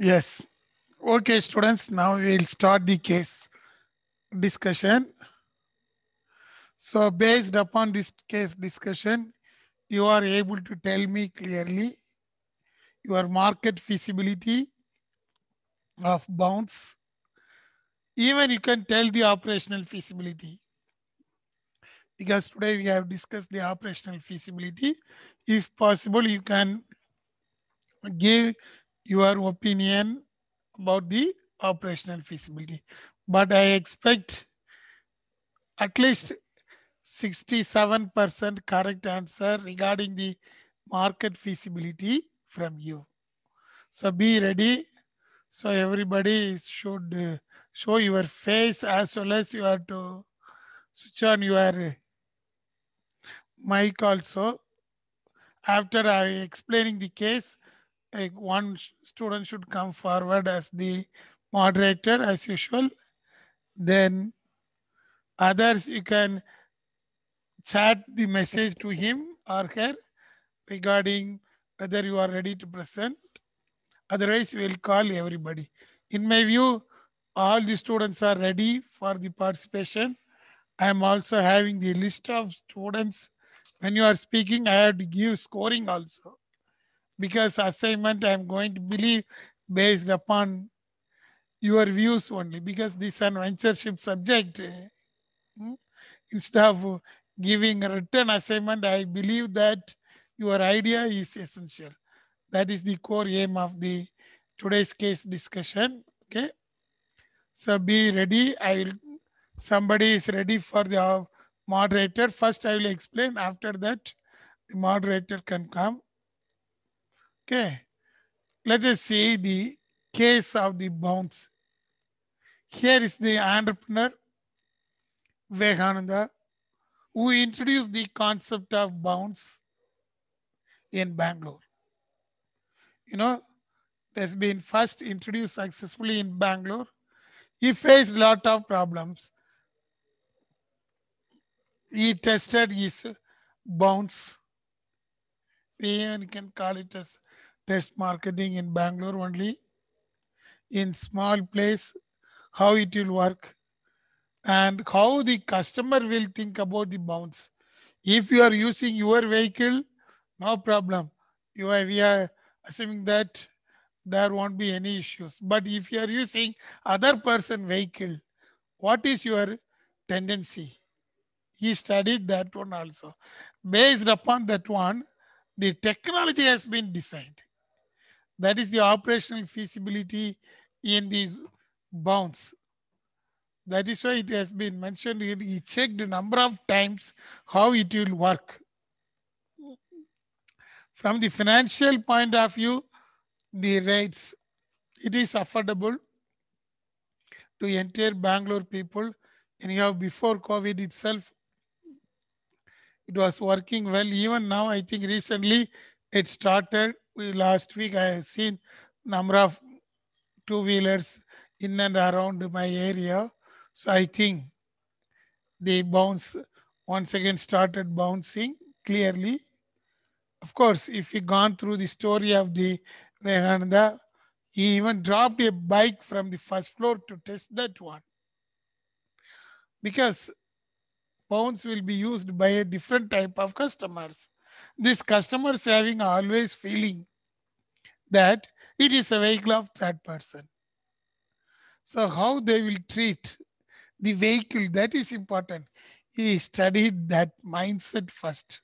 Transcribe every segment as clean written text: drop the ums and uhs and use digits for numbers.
Yes. Okay, students, now we'll start the case discussion. So, based upon this case discussion, you are able to tell me clearly your market feasibility of bounds. Even you can tell the operational feasibility because today we have discussed the operational feasibility. If possible, you can give your opinion about the operational feasibility. But I expect at least 67% correct answer regarding the market feasibility from you. So be ready. So everybody should show your face as well as you have to switch on your mic also. After I explaining the case, one student should come forward as the moderator as usual. Then others you can chat the message to him or her regarding whether you are ready to present. Otherwise, we will call everybody. In my view, all the students are ready for the participation. I am also having the list of students. When you are speaking, I have to give scoring also because assignment I am going to believe based upon your views only because this is an ventureship subject. Hmm? Instead of giving a written assignment, I believe that your idea is essential. That is the core aim of the today's case discussion. Okay, so be ready. I will. Somebody is ready for the moderator. First, I will explain. After that, the moderator can come. Okay, let us see the case of the bounce. Here is the entrepreneur Vivekananda who introduced the concept of bounce in Bangalore. You know, it has been first introduced successfully in Bangalore. He faced a lot of problems. He tested his bounce. We even can call it as test marketing in Bangalore only. In small place, how it will work and how the customer will think about the bounce. If you are using your vehicle, no problem. We are assuming that there won't be any issues. But if you are using other person vehicle, what is your tendency? He studied that one also. Based upon that one, the technology has been designed. That is the operational feasibility in these bounds. That is why it has been mentioned here. He checked a number of times how it will work. From the financial point of view, the rates, it is affordable to entire Bangalore people. Anyhow, before COVID itself, it was working well. Even now, I think recently it started. Last week, I have seen number of two-wheelers in and around my area. So I think the bounce once again started bouncing clearly. Of course, if you gone through the story of the Vivekananda, he even dropped a bike from the first floor to test that one because bounce will be used by a different type of customers. These customers having always feeling that it is a vehicle of third person. So how they will treat the vehicle, that is important. He studied that mindset first.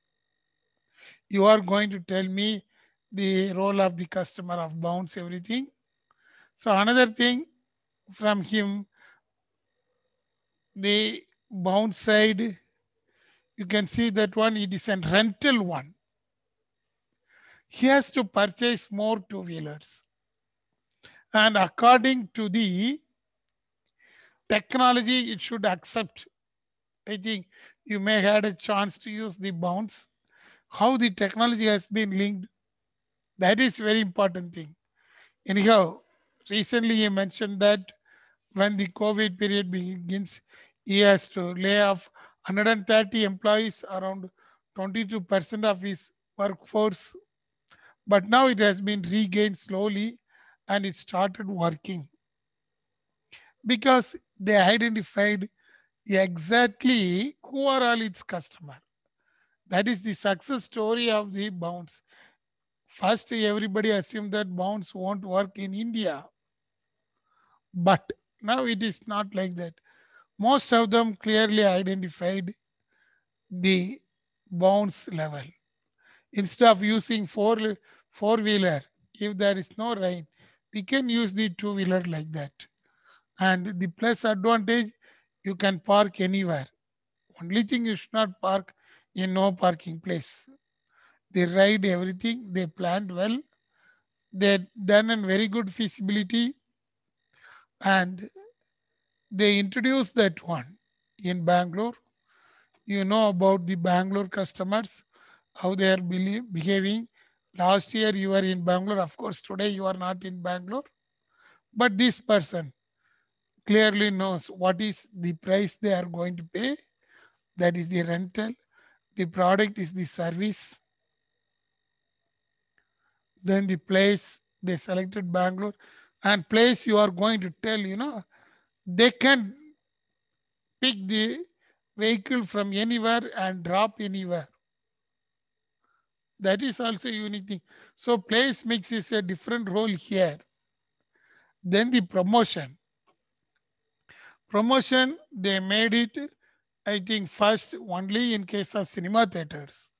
You are going to tell me the role of the customer of bounce, everything. So another thing from him, the bounce side, you can see that one, it is a rental one. He has to purchase more two-wheelers. And according to the technology, it should accept. I think you may had a chance to use the bounce. How the technology has been linked, that is very important thing. Anyhow, recently you mentioned that when the COVID period begins, he has to lay off 130 employees, around 22% of his workforce. But now it has been regained slowly. and it started working because they identified exactly who are all its customer. That is the success story of the Bounce. First, everybody assumed that Bounce won't work in India, but now it is not like that. Most of them clearly identified the bounce level. Instead of using four-wheeler, if there is no rain, we can use the two-wheeler like that. And the plus advantage, you can park anywhere. Only thing you should not park in no parking place. They ride everything, they planned well, they done a very good feasibility, and they introduced that one in Bangalore. You know about the Bangalore customers, how they are behaving. Last year you were in Bangalore, of course, today you are not in Bangalore. But this person clearly knows what is the price they are going to pay. That is the rental. The product is the service. Then the place they selected Bangalore, and place you are going to tell, they can pick the vehicle from anywhere and drop anywhere. That is also a unique thing. So place mix is a different role here. Then the promotion. Promotion, they made it, I think, first only in case of cinema theaters.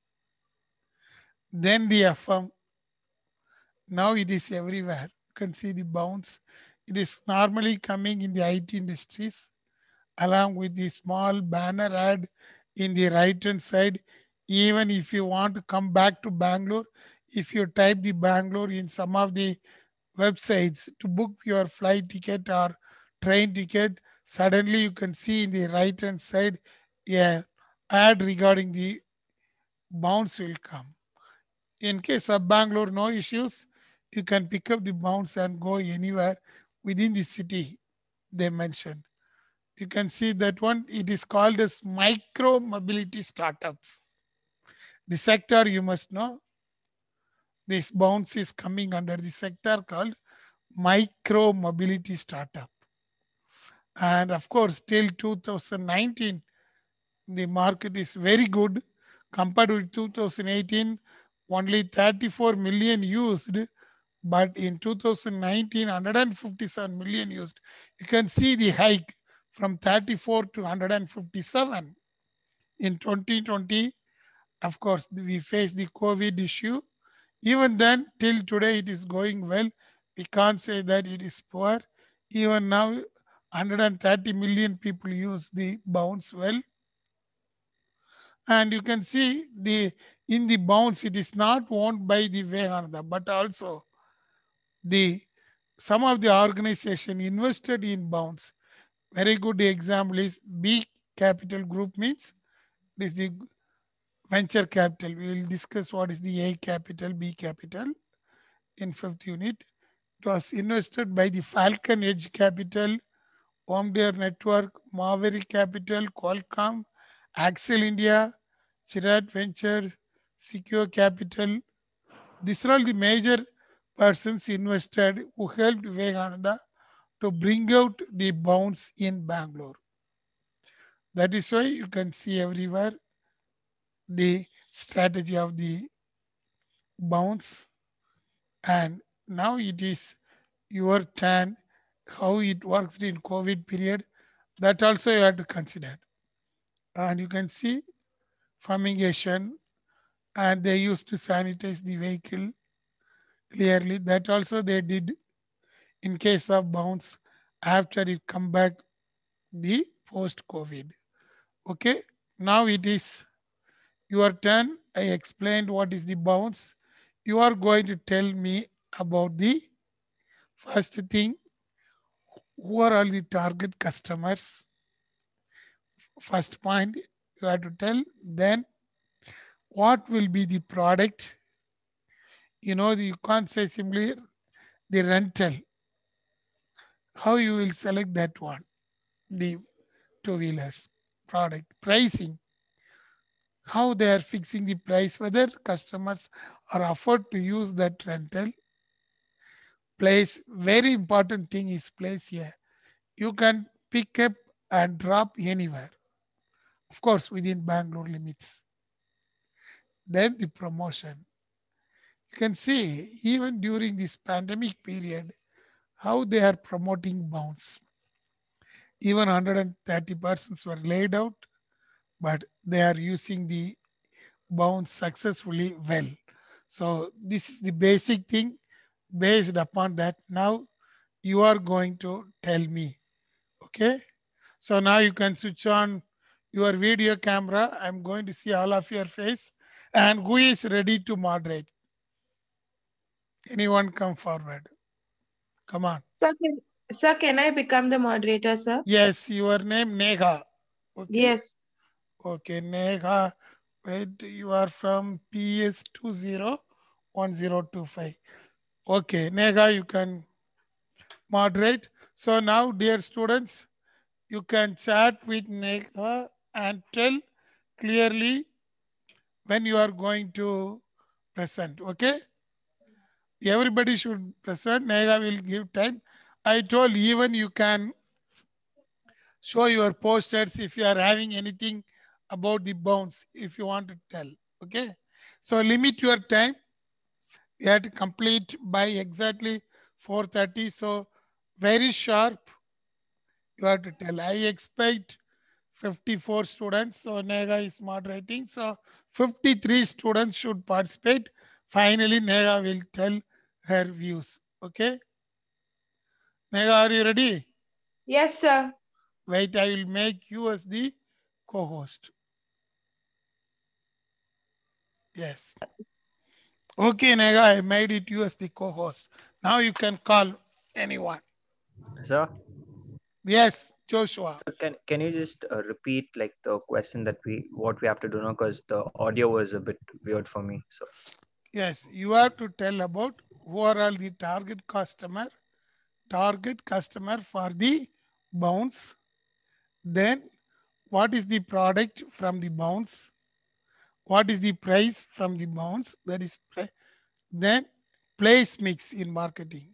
Then the FM. Now it is everywhere. You can see the bounce. It is normally coming in the IT industries along with the small banner ad in the right hand side. Even if you want to come back to Bangalore, if you type the Bangalore in some of the websites to book your flight ticket or train ticket, suddenly you can see in the right hand side a ad regarding the bounce will come. In case of Bangalore, no issues. You can pick up the bounce and go anywhere within the city they mentioned. You can see that one. It is called as micro mobility startups. The sector you must know. This bounce is coming under the sector called micro mobility startup. And of course, till 2019, the market is very good. Compared with 2018, only 34 million used, but in 2019, 157 million used. You can see the hike from 34 to 157. In 2020, of course, we faced the COVID issue. Even then, till today, it is going well. We can't say that it is poor. Even now, 130 million people use the bounce well. And you can see the in the bounce, it is not owned by the Vivekananda, but also the some of the organization invested in bounce. Very good example is B Capital Group means this is the venture capital. We will discuss what is the A capital, B capital in fifth unit. It was invested by the Falcon Edge Capital, Omdear Network, Maverick Capital, Qualcomm, Axel India, Chirag Ventures, Secure Capital. These are all the major persons invested who helped Vivekananda to bring out the bounce in Bangalore. That is why you can see everywhere the strategy of the bounce. And now it is your turn, how it works in COVID period. That also you have to consider. And you can see fumigation, and they used to sanitize the vehicle clearly. That also they did in case of bounce after it come back the post COVID. Okay, now it is your turn. I explained what is the bounce. You are going to tell me about the first thing. Who are all the target customers? First point you have to tell. Then what will be the product? You can't say simply the rental. How you will select that one? The two wheelers product pricing. How they are fixing the price, whether customers are offered to use that rental. Place, very important thing is place here. You can pick up and drop anywhere. Of course, within Bangalore limits. Then the promotion. You can see even during this pandemic period, how they are promoting bounce. Even 130 persons were laid out, but they are using the bounce successfully well. So this is the basic thing. Based upon that, now you are going to tell me. Okay. So now you can switch on your video camera. I'm going to see all of your face. And who is ready to moderate? Anyone come forward? Come on. Sir, can I become the moderator, sir? Yes, your name Neha. Okay. Yes. Okay, Neha. Wait, you are from PS201025. Okay, Neha, you can moderate. So now, dear students, you can chat with Neha and tell clearly when you are going to present. Okay, everybody should present. Neha will give time. I told even you can show your posters if you are having anything about the bounds if you want to tell. Okay, so limit your time. You have to complete by exactly 4:30. So very sharp you have to tell. I expect 54 students. So Nega is moderating. So 53 students should participate. Finally, Nega will tell her views. Okay. Nega, are you ready? Yes, sir. Wait, I will make you as the co-host. Yes. Okay, Nega, I made it you as the co-host. Now you can call anyone. Sir, Yes, Joshua. so can you just repeat like the question that we what we have to do now, because the audio was a bit weird for me. So Yes, you have to tell about who are all the target customer for the bounce. Then what is the product from the bounce? What is the price from the bounce? That is then place mix in marketing,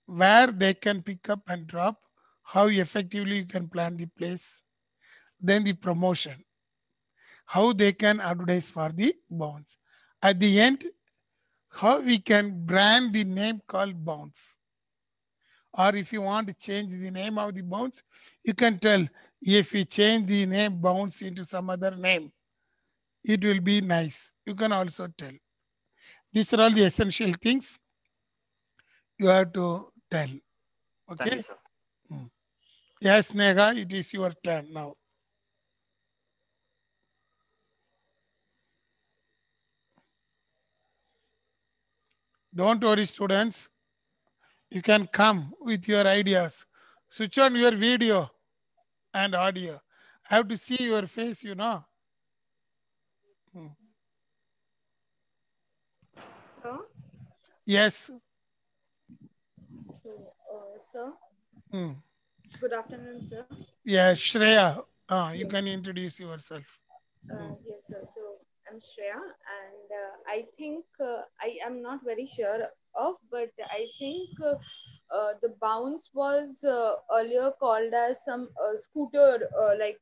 where they can pick up and drop, how effectively you can plan the place. Then the promotion, how they can advertise for the bounce. At the end, how we can brand the name called bounce. Or if you want to change the name of the bounce, you can tell if we change the name bounce into some other name, it will be nice. You can also tell. These are all the essential things you have to tell. thank you, Okay? sir. Mm. Yes, Nega, it is your turn now. Don't worry, students. You can come with your ideas. Switch on your video and audio. I have to see your face, you know. Mm. Sir, Yes. sir, Mm. good afternoon, sir. Yeah, Shreya. You Yes, can introduce yourself. Mm. yes, sir. So I'm Shreya, and I think I am not very sure of, but I think the bounce was earlier called as some scooter, like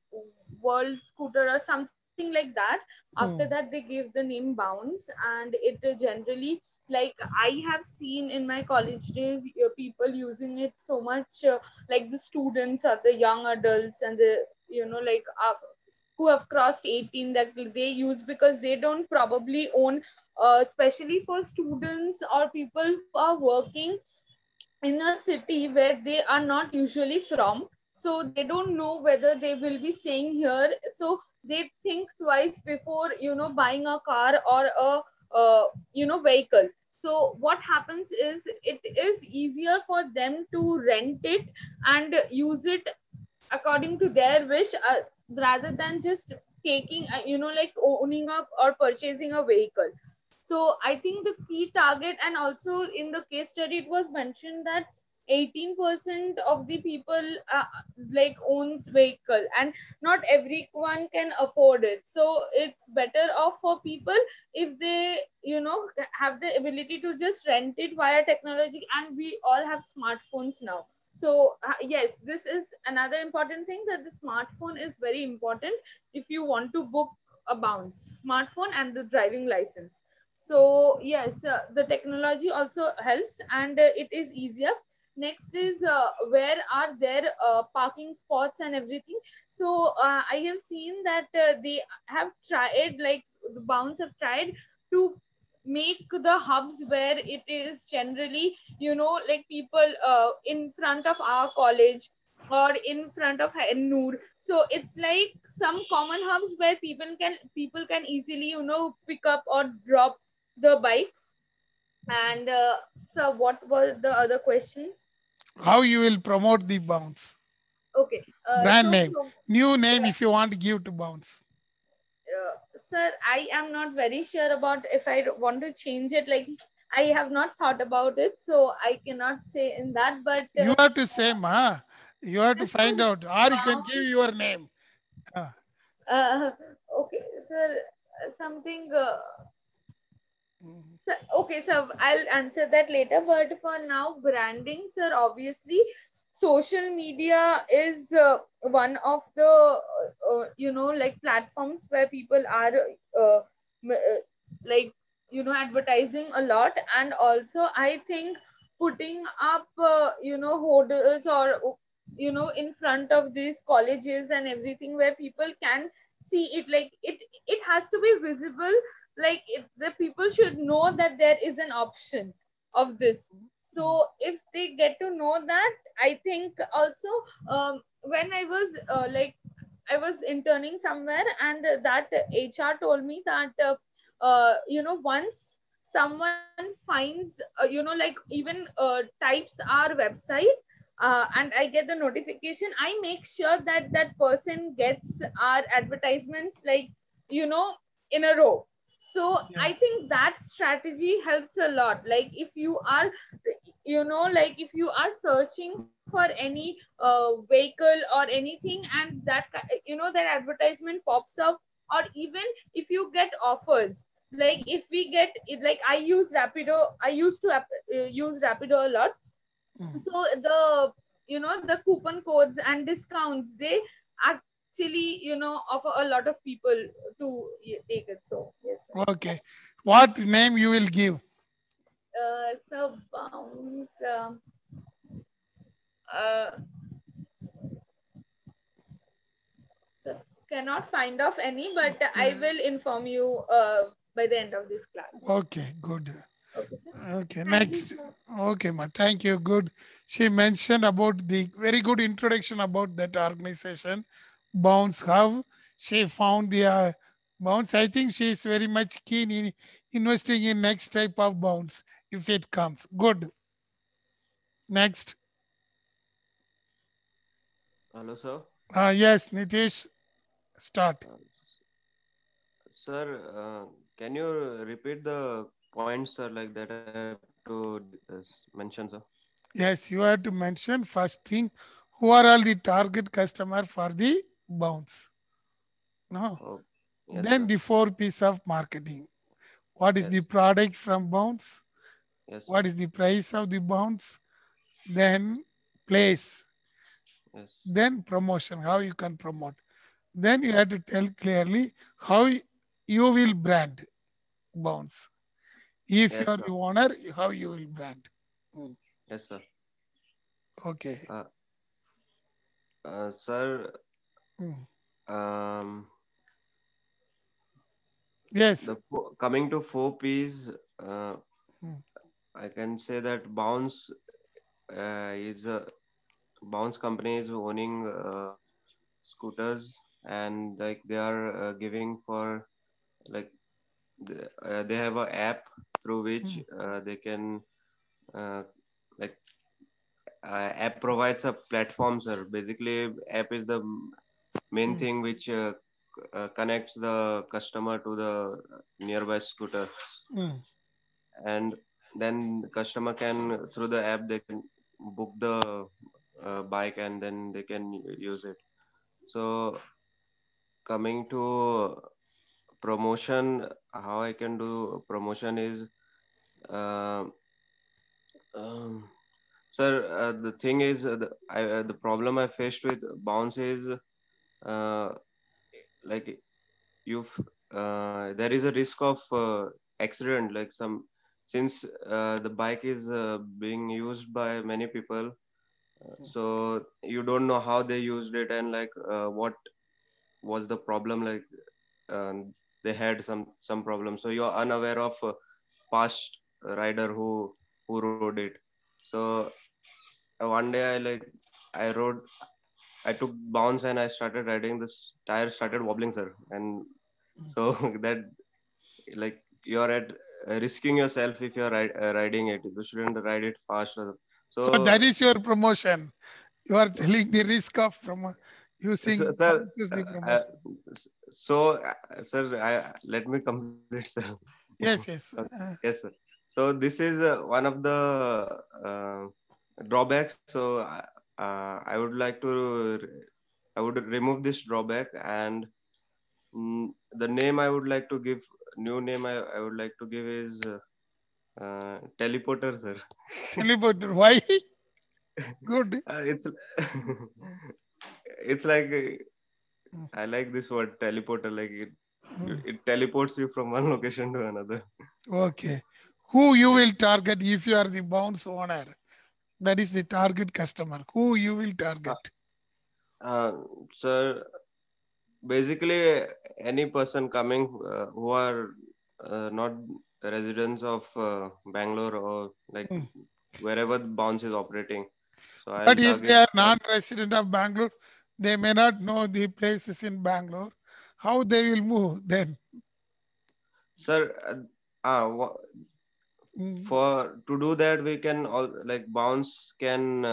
world scooter or something like that. After that, Mm. they gave the name bounce, and it generally, like I have seen in my college days, people using it so much, like the students or the young adults and the like who have crossed 18, that they use because they don't probably own, especially for students or people who are working in a city where they are not usually from, so they don't know whether they will be staying here, so they think twice before buying a car or a vehicle. So what happens is it is easier for them to rent it and use it according to their wish, rather than just taking like owning up or purchasing a vehicle. So I think the key target, and also in the case study it was mentioned that 18% of the people like owns vehicle, and not everyone can afford it. So it's better off for people if they, you know, have the ability to just rent it via technology. And we all have smartphones now. So yes, this is another important thing, that the smartphone is very important if you want to book a bounce. Smartphone and the driving license. So yes, the technology also helps, and it is easier. Next is where are there parking spots and everything. So I have seen that they have tried, like the bounce have tried to make the hubs where it is generally, you know, like people in front of our college or in front of Noor. So it's like some common hubs where people can easily, you know, pick up or drop the bikes. And so what were the other questions? How you will promote the bounce? Okay, Brand so name, new name if you want to give to bounce. sir, I am not very sure about if I want to change it. Like, I have not thought about it, so I cannot say in that. But You have to say, ma. You have to this find is out, or you can give bounce. your name. Ah, Okay, sir, something. mm, Okay, so I'll answer that later. But for now, branding, sir, obviously, social media is one of the you know, like platforms where people are like, you know, advertising a lot. And also I think putting up you know, hoarders, or you know, in front of these colleges and everything, where people can see it. Like it has to be visible. Like the people should know that there is an option of this. So if they get to know that, I think also, when I was like, I was interning somewhere, and that HR told me that you know, once someone finds you know, like even types our website, and I get the notification, I make sure that that person gets our advertisements, like, you know, in a row. So yeah. I think that strategy helps a lot. Like if you are, you know, like if you are searching for any vehicle or anything, and that you know, that advertisement pops up. Or even if you get offers, like if we get it, like I use Rapido, I used to use Rapido a lot. Mm. So the, you know, the coupon codes and discounts, they actually, you know, offer a lot of people to take it. So yes, sir. Okay. What name you will give? So bounce uh, so cannot find of any, but I will inform you by the end of this class. Okay, good. Okay, sir. Okay, Thank you, next. sir. Okay, ma. Thank you. Good. She mentioned about the very good introduction about that organization, Bounce. How she found the Bounce. I think she is very much keen in investing in next type of Bounce if it comes. Good. Next. Hello, sir. Yes, Nitish, start. Uh, Sir, can you repeat the points, sir, like that I have to mention, sir? Yes, you have to mention first thing who are all the target customer for the Bounce. No. Oh, yes, Then sir. the four piece of marketing. What is the Yes, product from Bounce? yes, sir. What is the price of the Bounce? Then place. Yes, Then promotion, how you can promote. Then you have to tell clearly how you will brand Bounce. If you yes, are sir. the owner, how you will brand. Mm, Yes, sir. okay. Uh, Sir, Mm, um, yes. coming to four P's, uh, Mm, I can say that is a Bounce company is owning scooters, and like they are giving for like they have a app through which mm, they can uh, like app provides a platform, sir. Basically app is the main mm, thing which connects the customer to the nearby scooter, mm, and then the customer can through the app they can book the bike and then they can use it. So coming to promotion, how I can do promotion is, uh, um, sir, the thing is, the problem I faced with bounce is, uh, like you there is a risk of accident, like some, since the bike is being used by many people, so you don't know how they used it and like what was the problem, like they had some problem, so you are unaware of past rider who rode it. So one day I rode, I took bounce and I started riding, this tire started wobbling, sir. And so that, like, you're at risking yourself if you're riding it, you shouldn't ride it fast. So So, that is your promotion. You are telling the risk of using sir, bounce as the uh, promotion. so sir, let me complete, sir. Yes, yes. Yes, sir. So this is one of the uh, drawbacks. So I would like to, I would remove this drawback, and the name I would like to give, new name I would like to give is teleporter, sir. Teleporter. Why? Good. It's it's like I like this word teleporter. Like it teleports you from one location to another. Okay. Who you will target if you are the bounce owner? That is the target customer. Who you will Uh, target? uh, Sir, basically any person coming who are not residents of Bangalore, or like Hmm. wherever the bounce is operating. So I'll But if they target are non-resident of Bangalore, they may not know the places in Bangalore. How they will move then? sir. Mm, For to do that, we can all, like, bounce can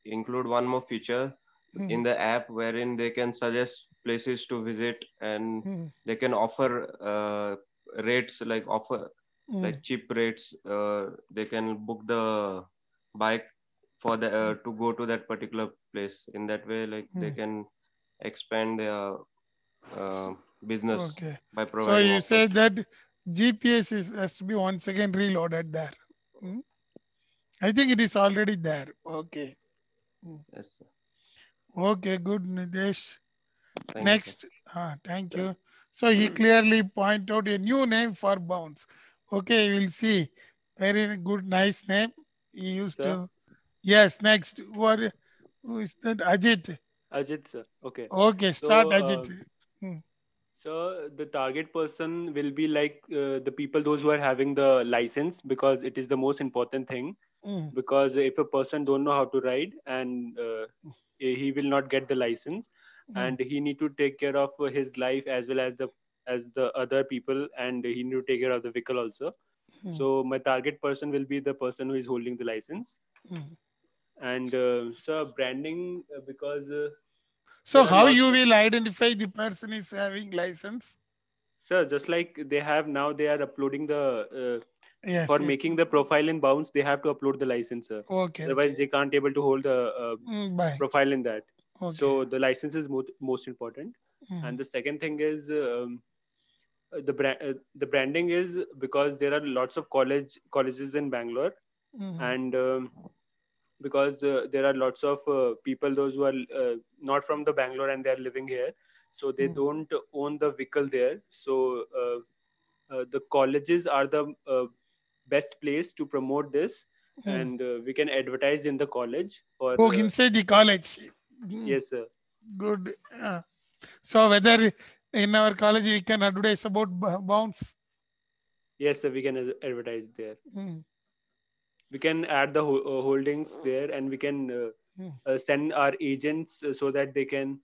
include one more feature in mm, the app wherein they can suggest places to visit, and mm, they can offer rates, like offer mm, like cheap rates. They can book the bike for the to go to that particular place. In that way, like, they mm. can expand their uh, business Okay. by So providing you say offers. that GPS has to be once again reloaded there. Mm. I think it is already there. Okay. Mm. Yes, sir. Okay, good, Nidesh. Thank you, sir. Next, thank you. So he clearly point out a new name for bounce. Okay, we'll see. Very good, nice name. He used Sir, to. Yes, next. Who is that? Ajit. Ajit, sir. Okay. Okay, So, start Ajit. Hmm. so the target person will be like the people, those who are having the license, because it is the most important thing. Hmm. Because if a person don't know how to ride, and he will not get the license, Hmm. and he need to take care of his life as well as the other people, and he need to take care of the vehicle also. Hmm. So my target person will be the person who is holding the license. Hmm. And so branding, because So there are how you lots. will identify the person is having license? Sir, just like they have now, they are uploading Yes, for yes. making the profile in Bounce, they have to upload the license, sir. Okay, Otherwise, okay. they can't able to hold the Bye. profile in that. Okay. So the license is most important. Hmm. And the second thing is the branding is because there are lots of colleges in Bangalore, Hmm. and because there are lots of people, those who are not from the Bangalore and they are living here, so they Hmm. don't own the vehicle there. So the colleges are the best place to promote this, Hmm. and we can advertise in the college for Oh, inside the college. Hmm. yes, sir. Good. So whether in our college we can advertise about bounce. Yes, sir, we can advertise there. Hmm. We can add the holdings there, and we can Hmm. send our agents so that they can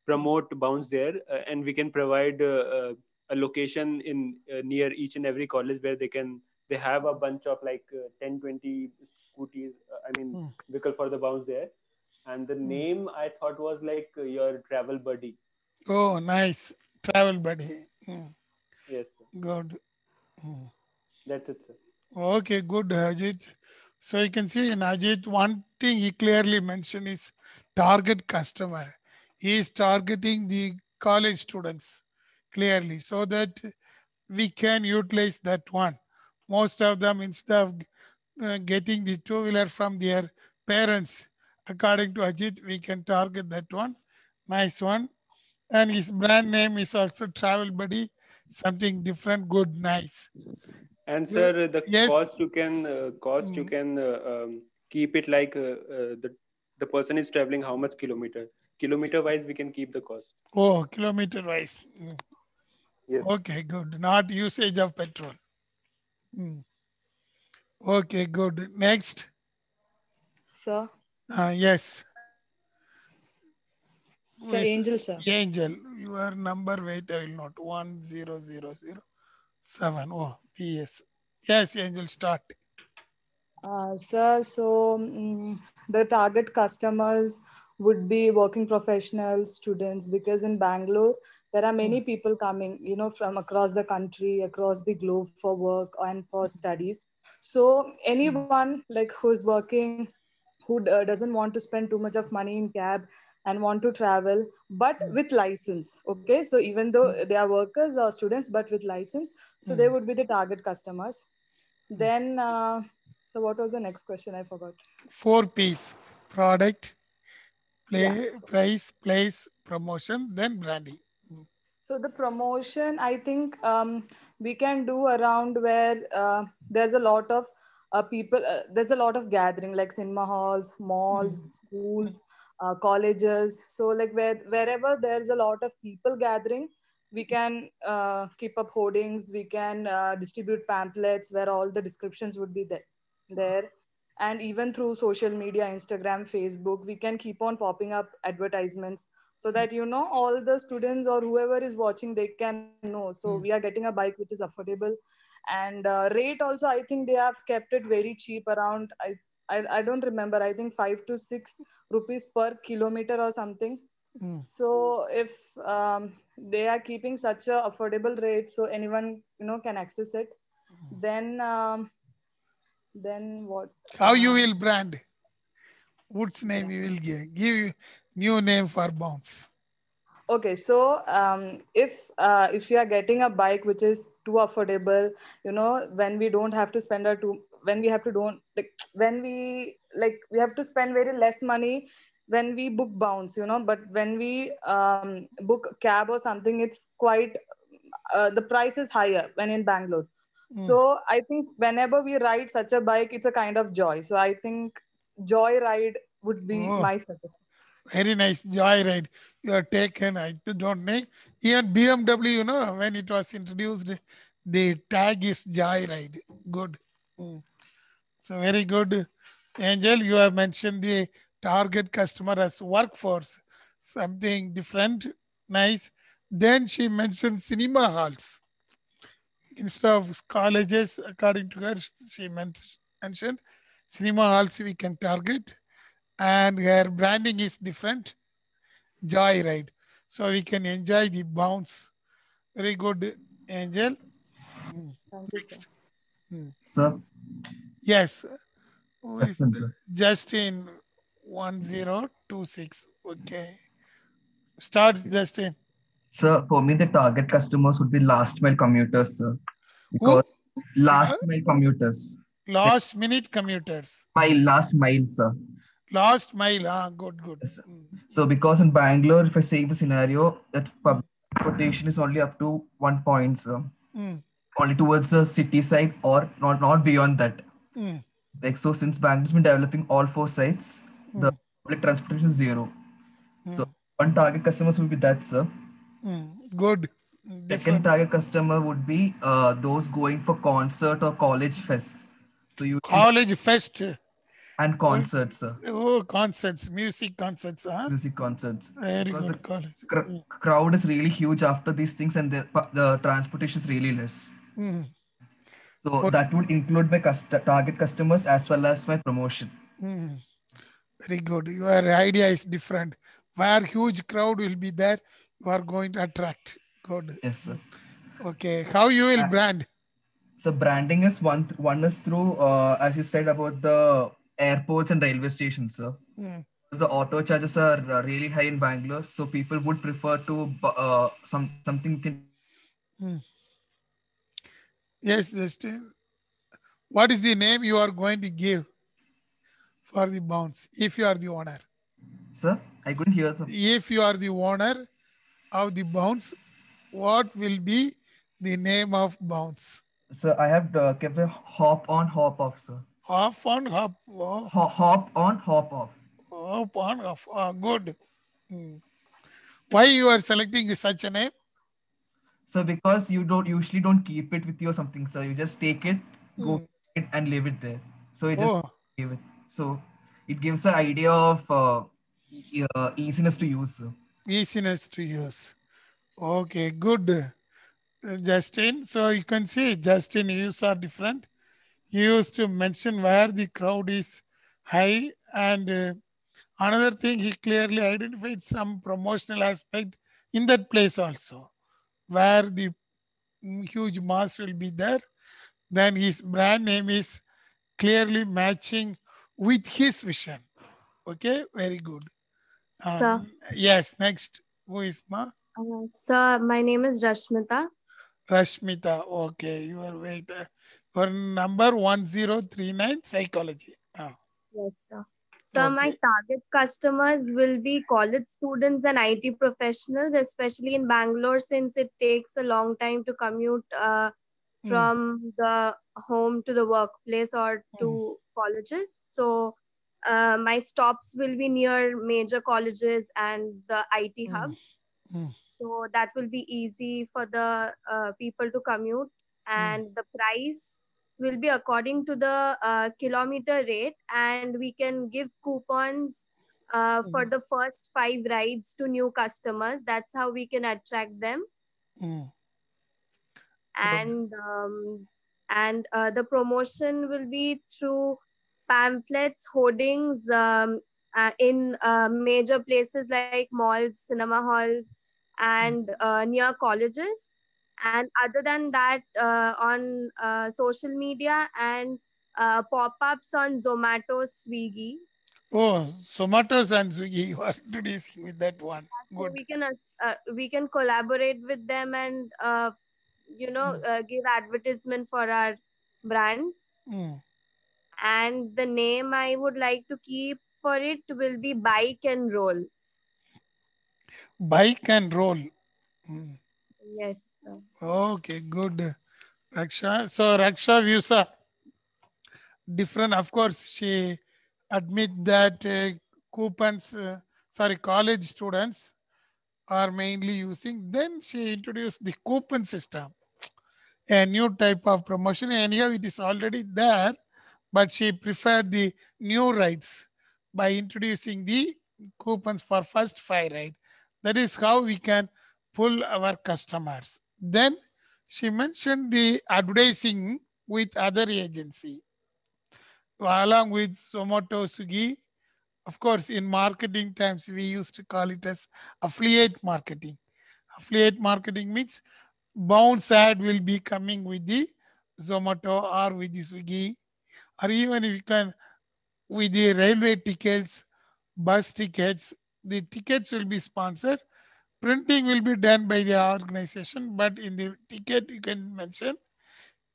promote Bounce there, and we can provide a location in near each and every college where they have a bunch of like 10 20 scooties, I mean Hmm. vehicle for the Bounce there. And the Hmm. name I thought was like your travel buddy. Oh, nice. Travel buddy. Hmm. Yes, sir. Good. Hmm. That's it, sir. Okay, good, Ajit. So you can see in Ajit, one thing he clearly mentioned is target customer. He is targeting the college students clearly so that we can utilize that one. Most of them, instead of getting the two-wheeler from their parents, according to Ajit, we can target that one. Nice one. And his brand name is also Travel Buddy, something different, good, nice. And sir, the Yes. cost you can keep it like the person is traveling how much kilometer wise we can keep the cost. Oh, kilometer wise. Yes. Okay, good. Not usage of petrol. Mm. Okay, good. Next. Sir, Yes. sir, Yes. Angel, sir. Angel, your number, wait, I will not. 10007. Oh, PS. Yes, Angel, start. Sir, so the target customers would be working professionals, students, because in Bangalore, there are many people coming, from across the country, across the globe for work and for studies. So anyone like who's working, who doesn't want to spend too much of money in cab and want to travel, but with license. Okay, so even though they are workers or students, but with license, so they would be the target customers. Then, so what was the next question? I forgot. 4 P's: product, Yeah. price, place, promotion, then branding. So the promotion, I think we can do around where there's a lot of people, there's a lot of gathering like cinema halls, malls, schools, colleges. So like wherever there's a lot of people gathering, we can keep up hoardings, we can distribute pamphlets where all the descriptions would be there. And even through social media, Instagram, Facebook, we can keep on popping up advertisements so that all the students or whoever is watching, they can know. So we are getting a bike which is affordable, and rate also, I think they have kept it very cheap, around I don't remember, I think 5 to 6 rupees per kilometer or something. So if they are keeping such a affordable rate, so anyone can access it. Then what? How you will brand? What's name you will give? Give you new name for bounce. Okay, so if you are getting a bike which is too affordable, when we don't have to spend our too when we have to don't like when we have to spend very less money when we book bounce, but when we book cab or something, it's quite the price is higher when in Bangalore. So I think whenever we ride such a bike, it's a kind of joy. So I think joy ride would be Oh, my suggestion. very nice. Joyride. You are taken. I don't know. Even BMW, when it was introduced, the tag is Joyride. Good. So very good. Angel, you have mentioned the target customer as workforce. Something different. Nice. Then she mentioned cinema halls. Instead of colleges, according to her, she mentioned cinema halls we can target. And her branding is different. Joyride. So we can enjoy the bounce. Very good, Angel. Thank you, sir. Sir, Yes. Who is question, sir. Justin 1026. Okay. Start, Justin. Sir, for me, the target customers would be last mile commuters, sir. Who? Because last mile commuters, Last minute commuters. last mile, sir. Last mile. Good, good. Yes, sir. So because in Bangalore, if I say the scenario that public transportation is only up to 1 point, sir, only towards the city side or not beyond that. Like so, since Bangalore's been developing all 4 sides, the public transportation is zero. So one target customers will be that, sir. Good. Second Different. target customer would be those going for concert or college fest. So you College fest. and concerts, sir. Oh, concerts, music concerts. Music concerts. Very Because good. College. the crowd is really huge after these things, and the transportation is really less. So that would include my target customers as well as my promotion. Very good. Your idea is different. Where huge crowd will be there, you are going to attract. Good. Yes, sir. Okay. How you will brand? So branding is one is through, as you said about the airports and railway stations, sir. The auto charges are really high in Bangalore, so people would prefer to something can. Yes, Justin. What is the name you are going to give for the bounce if you are the owner? Sir, I couldn't hear them. If you are the owner of the bounce, what will be the name of bounce? So I have kept a hop on, hop off, sir. Hop on, hop off. Hop on, hop off. Hop on, off. Good. Why you are selecting such a name? So because you don't keep it with you or something, so you just take it, go it and leave it there. So you just give it. So it gives an idea of easiness to use. Sir. Easiness to use. Okay, good. Justin. So you can see Justin views are different. He used to mention where the crowd is high, and another thing, he clearly identified some promotional aspect in that place also, where the huge mass will be there. Then his brand name is clearly matching with his vision. Okay, very good. Sir. Yes, next. Who is Ma? Sir, my name is Rashmita. Rashmita, okay. Your wait. Your number 1039 psychology. Yes, sir. So my target customers will be college students and IT professionals, especially in Bangalore, since it takes a long time to commute from the home to the workplace or to colleges. So my stops will be near major colleges and the IT hubs. So that will be easy for the people to commute, and the price will be according to the kilometer rate, and we can give coupons for the first 5 rides to new customers. That's how we can attract them. And the promotion will be through pamphlets, hoardings in major places like malls, cinema halls, and near colleges. And other than that, on social media and pop-ups on Zomato, Swiggy. Oh, Zomatos and Swiggy, you are introducing with that one. So Good. we can collaborate with them and give advertisement for our brand. And the name I would like to keep for it will be Bike and Roll. Bike and roll. Yes, sir. Okay, good. Raksha. So Raksha views are different. Of course, she admit that coupons, college students are mainly using. Then she introduced the coupon system, a new type of promotion. Anyhow, it is already there, but she preferred the new rides by introducing the coupons for first 5 rides. That is how we can pull our customers. Then she mentioned the advertising with other agency along with Zomato, Swiggy. Of course, in marketing times, we used to call it as affiliate marketing. Affiliate marketing means bounce ad will be coming with the Zomato or with the Swiggy, or even if you can with the railway tickets, bus tickets, the tickets will be sponsored. Printing will be done by the organization, but in the ticket you can mention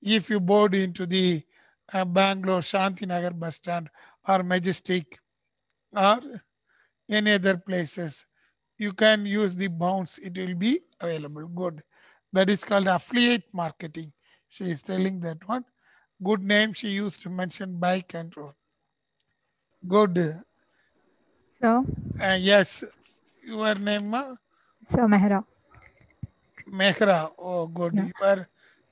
if you board into the Bangalore Shantinagar bus stand or Majestic or any other places, you can use the bounce. It will be available. Good. That is called affiliate marketing. She is telling that one. Good name. She used to mention bike and road. Good. So, yes. Your name? So Mehra. Mehra. Oh, good. Yeah. Your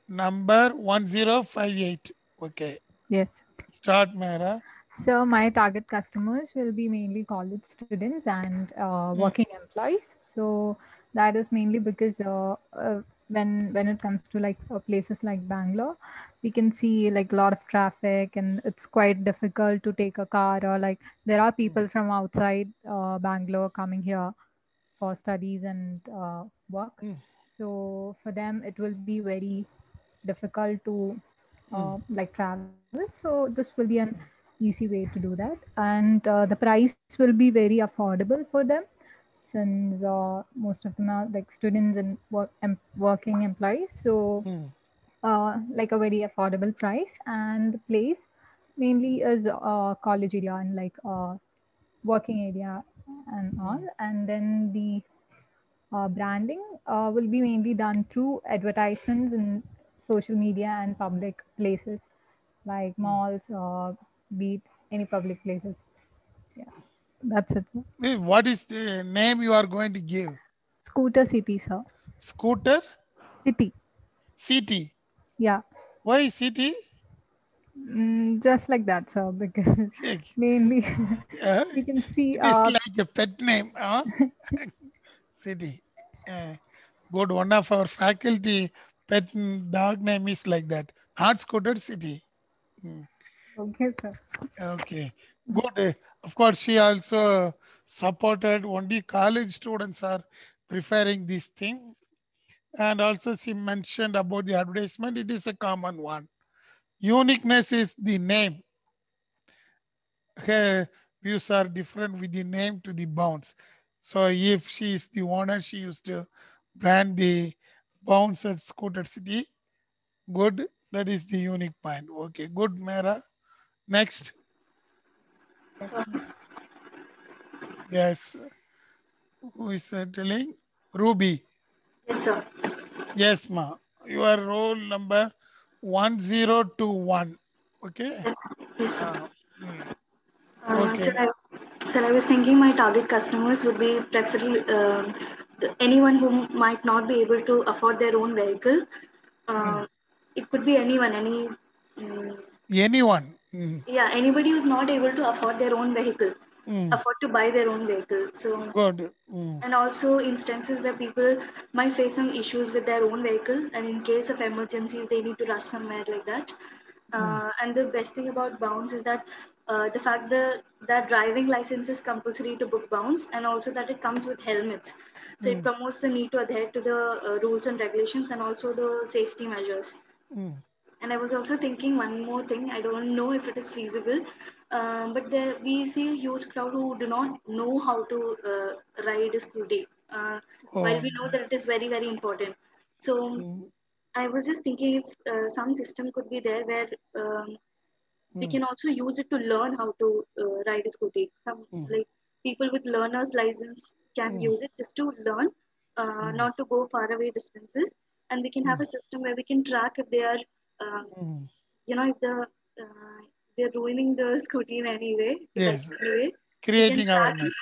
number 1058. Okay. Yes. Start, Mehra. So my target customers will be mainly college students and working employees. So that is mainly because when it comes to like places like Bangalore, we can see like a lot of traffic, and it's quite difficult to take a car, or like there are people from outside Bangalore coming here for studies and work. So for them, it will be very difficult to like travel. So this will be an easy way to do that, and the price will be very affordable for them, since most of them are like students and working employees. So like a very affordable price, and the place mainly is college area and like working area and all. And then the branding will be mainly done through advertisements in social media and public places like malls or be it any public places. Yeah, that's it, sir. What is the name you are going to give? Scooter City, sir. Scooter City. City. Yeah. Why city? Just like that, sir, because mainly you can see It is like a pet name. Huh? City. Good. One of our faculty pet dog name is like that. Not Scooter City. Okay, sir. Okay. Good. Of course, she also supported only college students are preferring this thing. And also she mentioned about the advertisement. It is a common one. Uniqueness is the name. Her views are different with the name to the bounce. So if she is the owner, she used to brand the bounce at Scooter City. Good. That is the unique point. Okay. Good, Mera. Next. Yes. Who is telling? Ruby. Yes, sir. Yes, ma. Your roll number 1021. Okay. Yes, yes, sir. Okay. Sir, I was thinking my target customers would be preferably anyone who might not be able to afford their own vehicle. It could be anyone, anyone. Yeah, anybody who's not able to afford their own vehicle, afford to buy their own vehicle. So good. And also instances where people might face some issues with their own vehicle, and in case of emergencies, they need to rush somewhere like that. And the best thing about Bounce is that the fact that driving license is compulsory to book Bounce, and also that it comes with helmets. So it promotes the need to adhere to the rules and regulations, and also the safety measures. And I was also thinking one more thing. I don't know if it is feasible, but we see a huge crowd who do not know how to ride a scooty. While we know that it is very, very important. So I was just thinking if some system could be there where we can also use it to learn how to ride a scooty. Some like people with learner's license can use it just to learn, not to go far away distances. And we can have a system where we can track if they are, if they're ruining the scooty in any way. Yes. Anyway, creating awareness.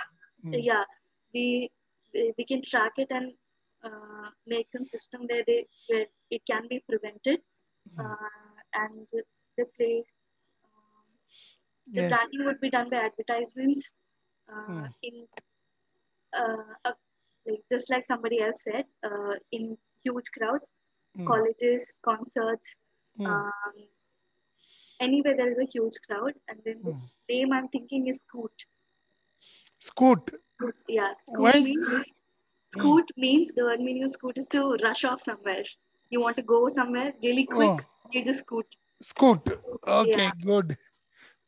Yeah, we can track it and make some system where it can be prevented, and the place the branding would be done by advertisements in like just like somebody else said, in huge crowds, colleges, concerts, anywhere there is a huge crowd. And then this name I'm thinking is Scoot. Scoot. Yeah, Scoot means Scoot means the word meaning of Scoot is to rush off somewhere. You want to go somewhere really quick, you just scoot. Scoot. Okay, good.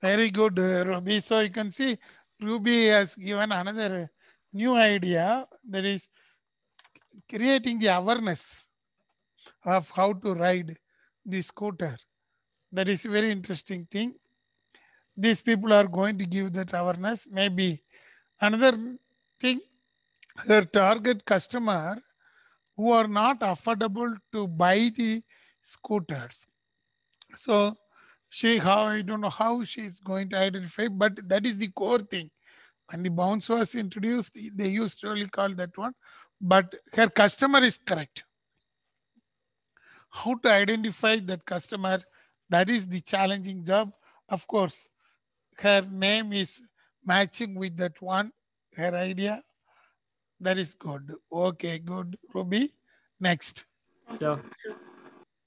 Very good, Ruby. So you can see Ruby has given another new idea, that is creating the awareness of how to ride the scooter. That is a very interesting thing. These people are going to give that awareness. Maybe another thing, her target customer who are not affordable to buy the scooters. So I don't know how she's going to identify, but that is the core thing. When the bounce was introduced, they used to only call that one, but her customer is correct. How to identify that customer, that is the challenging job. Of course, her name is matching with that one, her idea. That is good. Okay, good. Ruby, next. So,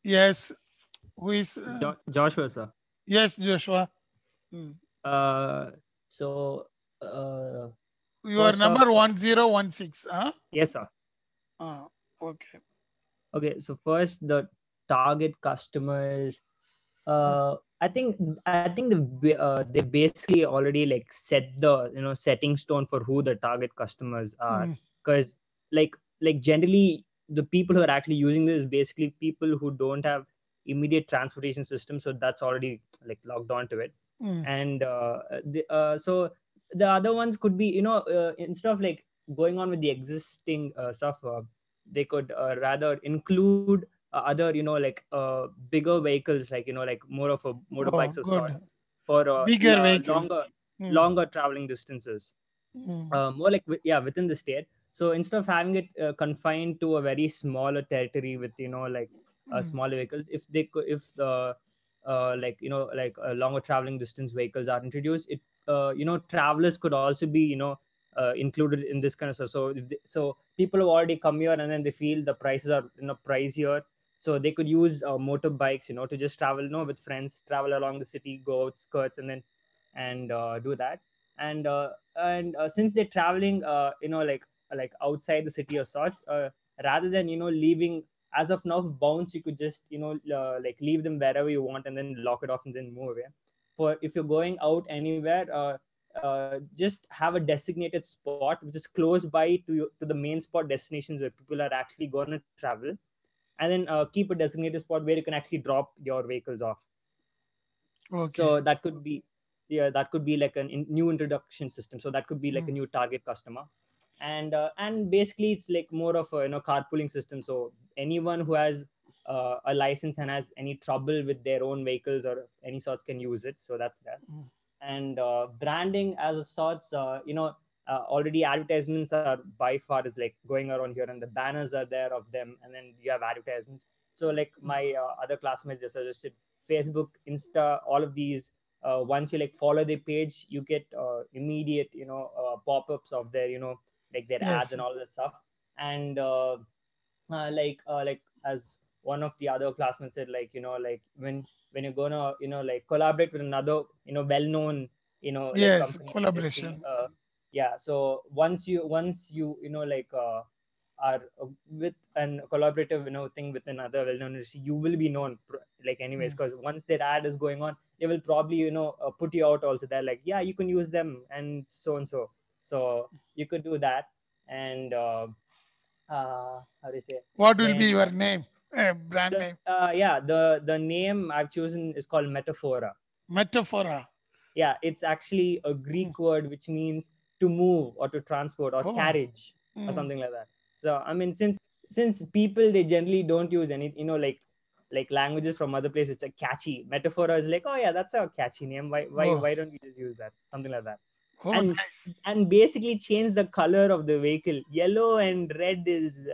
yes, who is? Joshua, sir. Yes, Joshua. So, your number 1016, huh? Yes, sir. Okay. Okay, so first the target customers I think they basically already like set the setting stone for who the target customers are, because like generally the people who are actually using this is basically people who don't have immediate transportation system, so that's already like logged onto it. And so the other ones could be instead of like going on with the existing stuff, they could rather include other bigger vehicles, like like more of a motorbikes or sort, good. for Bigger vehicle. longer traveling distances, more like within the state. So instead of having it confined to a very smaller territory with smaller vehicles, if they could, if the longer traveling distance vehicles are introduced, it travelers could also be included in this kind of stuff. So so people have already come here and then they feel the prices are pricier, so they could use motorbikes to just travel with friends, travel along the city, go outskirts, and then do that. And since they're traveling like outside the city or sorts, rather than leaving, as of now, bounce, you could just like leave them wherever you want and then lock it off and then move away. For if you're going out anywhere, just have a designated spot which is close by to the main spot destinations where people are actually going to travel, and then keep a designated spot where you can actually drop your vehicles off. Okay. So that could be like a new introduction system. So that could be like a new target customer. And basically it's like more of a carpooling system. So anyone who has a license and has any trouble with their own vehicles or any sorts can use it. So that's that. And branding as of sorts, already advertisements are by far is like going around here, and the banners are there of them, and then you have advertisements. So like my other classmates, they suggested Facebook, Insta, all of these. Once you like follow the page, you get immediate pop-ups of their like their ads and all that stuff. And like as one of the other classmates said, like like when you're gonna like collaborate with another well-known like company, collaboration. Yeah, so once you like are with an collaborative thing with another well-known industry, you will be known like anyways, because once their ad is going on, they will probably put you out also. They're like, yeah, you can use them and so so you could do that. And how do you say, what will be your name, brand name? Yeah, the name I've chosen is called Metaphora. Metaphora. Yeah, it's actually a Greek word which means to move or to transport or carriage or something like that. So I mean, since people, they generally don't use any like languages from other places, it's a catchy. Metaphora is like, oh yeah, that's a catchy name. Why don't we just use that? Something like that. Nice. And basically change the color of the vehicle. Yellow and red is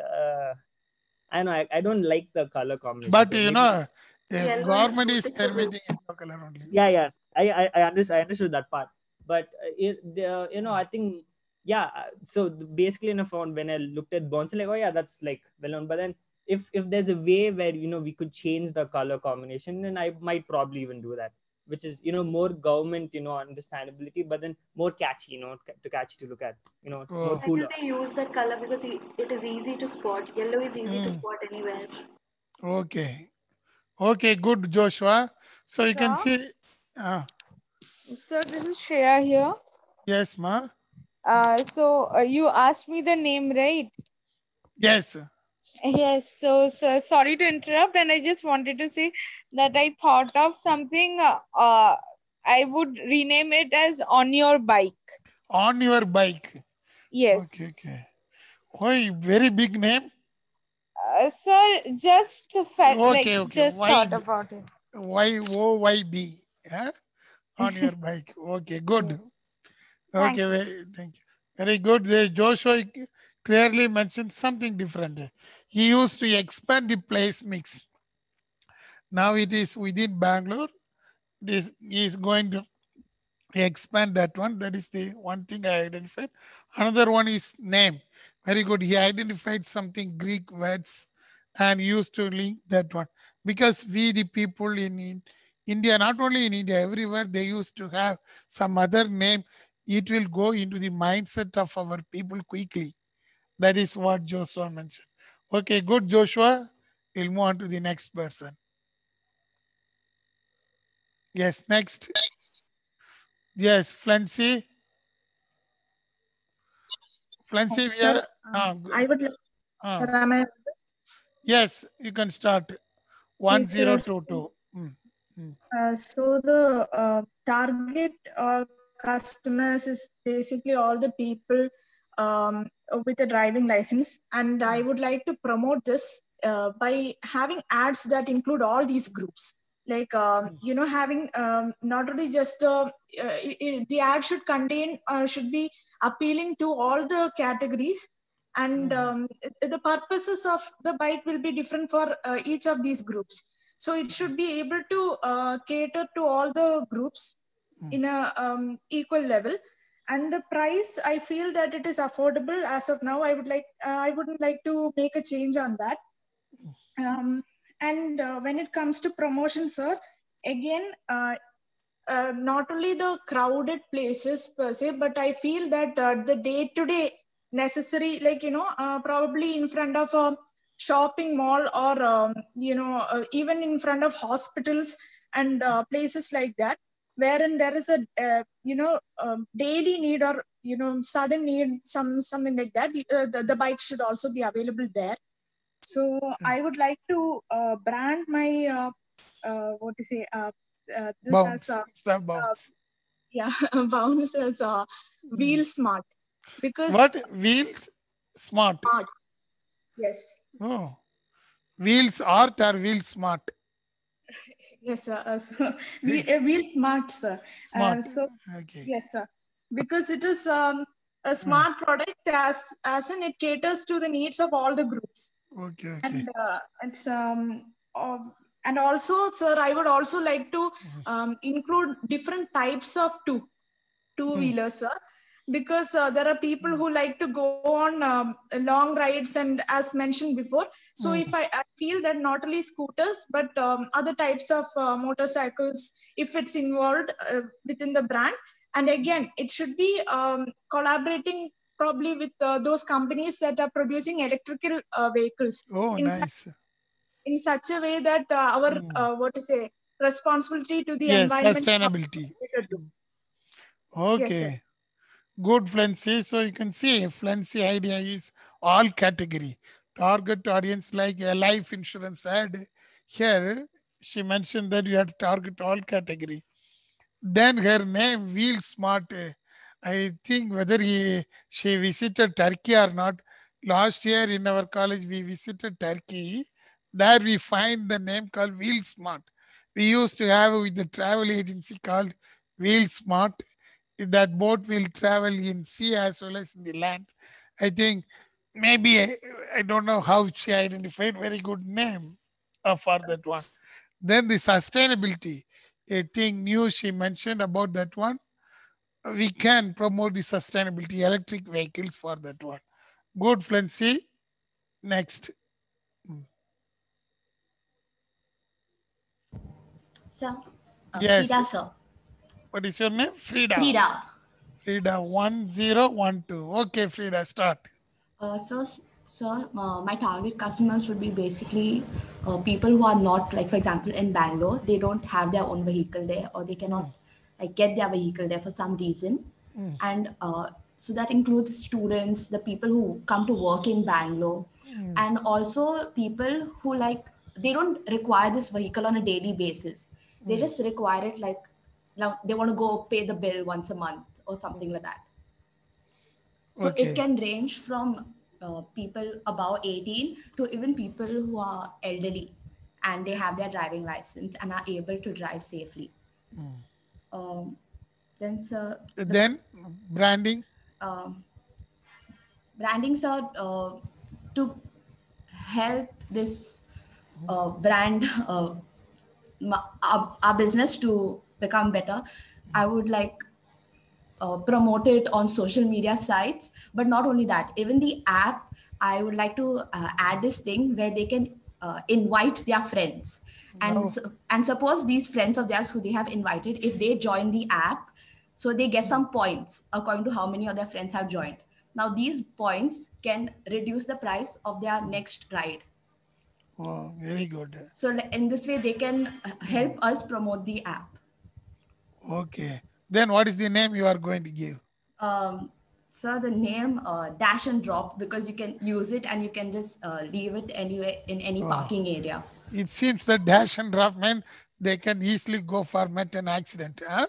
I know I don't like the color combination. But so the government is permitting yellow color only. Yeah, I understood that part. But I think, yeah. So basically, when I looked at bonds, like, oh yeah, that's like well known. But then if there's a way where we could change the color combination, then I might probably even do that, which is more government understandability, but then more catchy, to look at, more cooler. They use that color because it is easy to spot. Yellow is easy to spot anywhere. Okay, good, Joshua. So you can see. So this is Shreya here. Yes, ma. So you asked me the name, right? Yes. Yes. So sorry to interrupt, and I just wanted to say that I thought of something. I would rename it as On Your Bike. On Your Bike. Yes. Okay. Why, very big name? Sir, just felt just why, thought about it. YOYB, yeah? On Your Bike. Okay, good. Yes. Okay, thank you. Very good. Joshua clearly mentioned something different. He used to expand the place mix. Now it is within Bangalore. He is going to expand that one. That is the one thing I identified. Another one is name. Very good. He identified something Greek words and used to link that one. Because we, the people in India, not only in India, everywhere they used to have some other name. It will go into the mindset of our people quickly. That is what Joshua mentioned. Okay, good, Joshua. We'll move on to the next person. Yes, next. Yes, Flancy. Flancy, we Sir, are. I would like, Uh, sir, am I, yes, you can start. yes, sir. 1022. So the target customers is basically all the people with a driving license, and I would like to promote this by having ads that include all these groups. Like having not only just the ad should contain should be appealing to all the categories, and the purposes of the bike will be different for each of these groups. So it should be able to cater to all the groups in a equal level. And the price, I feel that it is affordable as of now. I wouldn't like to make a change on that. And when it comes to promotion, sir, again, not only the crowded places per se, but I feel that the day-to-day necessary, like, probably in front of a shopping mall or, even in front of hospitals and places like that, wherein there is a, daily need or, sudden need, something like that, the bike should also be available there. So I would like to brand my, what to say, this Bounce. as Stop bounce. yeah, Bounce as Wheel Smart, because What? Wheels smart. art. Yes. Oh. Wheels art or wheel smart? Yes, sir. Wheel Smart, sir. Smart. So Okay. yes, sir. Because it is a smart product, as in it caters to the needs of all the groups. Okay. And it's and also, sir, I would also like to include different types of two-wheelers, sir, because there are people who like to go on long rides, and as mentioned before, so if I feel that not only scooters but other types of motorcycles, if it's involved within the brand, and again, it should be collaborating probably with those companies that are producing electrical vehicles. Oh, nice. In such a way that our responsibility to the Yes, environment. sustainability. Yes, Okay. sir. Good, Flancy. So you can see Flancy idea is all category. Target audience like a life insurance ad. Here, she mentioned that you have to target all category. Then her name, Wheel Smart. I think whether she visited Turkey or not. Last year in our college, we visited Turkey. There we find the name called Wheel Smart. We used to have with the travel agency called Wheel Smart. That boat will travel in sea as well as in the land. I think maybe I don't know how she identified very good name for that one. Then the sustainability, a thing new she mentioned about that one. We can promote the sustainability electric vehicles for that one. Good, Flancy. Next. Sir, Yes. Frida, sir. What is your name? Frida. Frida. Frida 1012. Okay, Frida, start. Sir, my target customers would be basically people who are not, like, for example, in Bangalore, they don't have their own vehicle there, or they cannot get their vehicle there for some reason. And so that includes students, the people who come to work in Bangalore, and also people who, like, they don't require this vehicle on a daily basis. They just require it, like, now they want to go pay the bill once a month or something like that. So Okay. it can range from people above 18 to even people who are elderly and they have their driving license and are able to drive safely. Then, sir, Then branding. Branding, sir, to help this brand, our business to become better, I would like promote it on social media sites. But not only that, even the app, I would like to add this thing where they can invite their friends. And suppose these friends of theirs who they have invited, if they join the app, so they get some points according to how many of their friends have joined. Now these points can reduce the price of their next ride. Oh, very good. So in this way, they can help us promote the app. Okay. Then what is the name you are going to give? So the name Dash and Drop, because you can use it and you can just leave it anywhere in any Oh. parking area. It seems that dash and drop men, they can easily go for met an accident. Huh?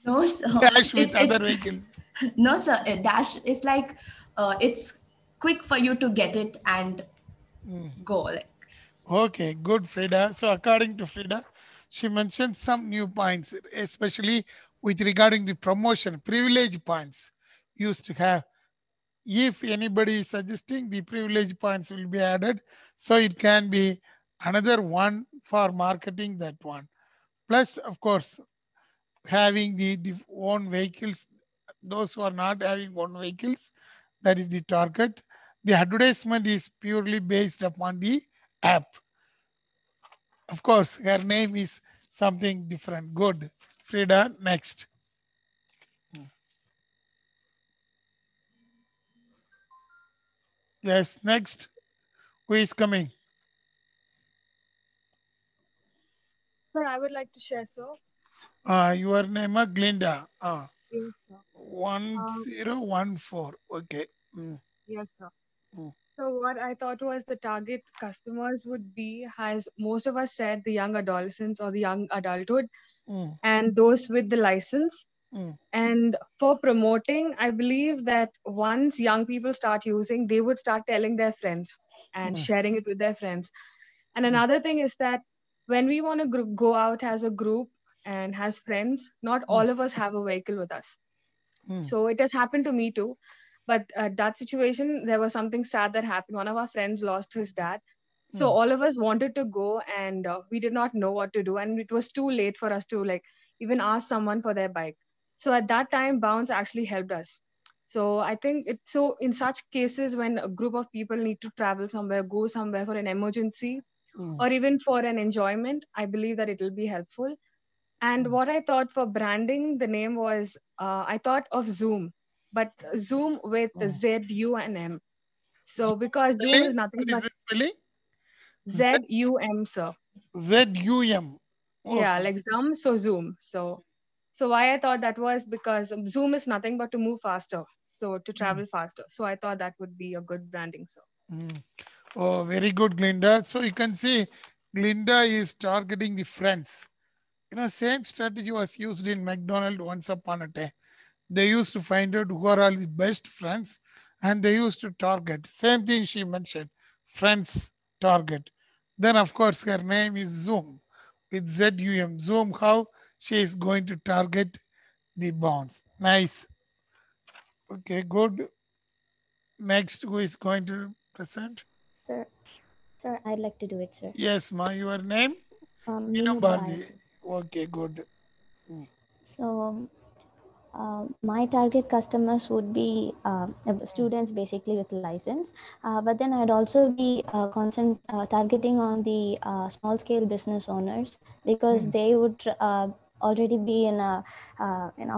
No, sir. Dash with other vehicle. No, sir. Dash is like it's quick for you to get it and go. Like, Okay, good, Frida. So according to Frida, she mentioned some new points, especially with regarding the promotion, privilege points used to have. If anybody is suggesting, the privilege points will be added. So it can be another one for marketing that one. Plus, of course, having the own vehicles, those who are not having own vehicles, that is the target. The advertisement is purely based upon the app. Of course, her name is something different. Good. Frida, next. Yes, next. Who is coming? Sir, I would like to share, sir. Your name is Glinda. Yes, sir. 1014. Okay. Yes, sir. So what I thought was the target customers would be, as most of us said, the young adolescents or the young adulthood, and those with the license. And for promoting, I believe that once young people start using, they would start telling their friends and sharing it with their friends. And another thing is that when we want to go out as a group and has friends, not all of us have a vehicle with us. So it has happened to me too. But that situation, there was something sad that happened. One of our friends lost his dad. So all of us wanted to go, and we did not know what to do. And it was too late for us to like even ask someone for their bike. So at that time, Bounce actually helped us. So I think it's so in such cases when a group of people need to travel somewhere, go somewhere for an emergency, or even for an enjoyment, I believe that it will be helpful. And what I thought for branding, the name was, I thought of Zoom, but Zoom with Z, U, and M. So because Zoom is nothing What is but the spelling? Z, U, M, sir. Z-U-M. Yeah, like Zoom, so Zoom. So why I thought that was because Zoom is nothing but to move faster, so to travel faster. So I thought that would be a good branding, sir. Oh, very good, Glinda. So you can see Glinda is targeting the friends. You know, same strategy was used in McDonald's once upon a time. They used to find out who are all the best friends and they used to target. Same thing she mentioned, friends target. Then, of course, her name is Zoom with ZUM. Zoom, how she is going to target the bonds. Nice. Okay, good. Next, who is going to present? Sir, I'd like to do it, sir. Yes, ma, your name? Minu Bharti. Bharti. Okay, good. So, my target customers would be students basically with license, but then I'd also be targeting on the small scale business owners because they would already be in a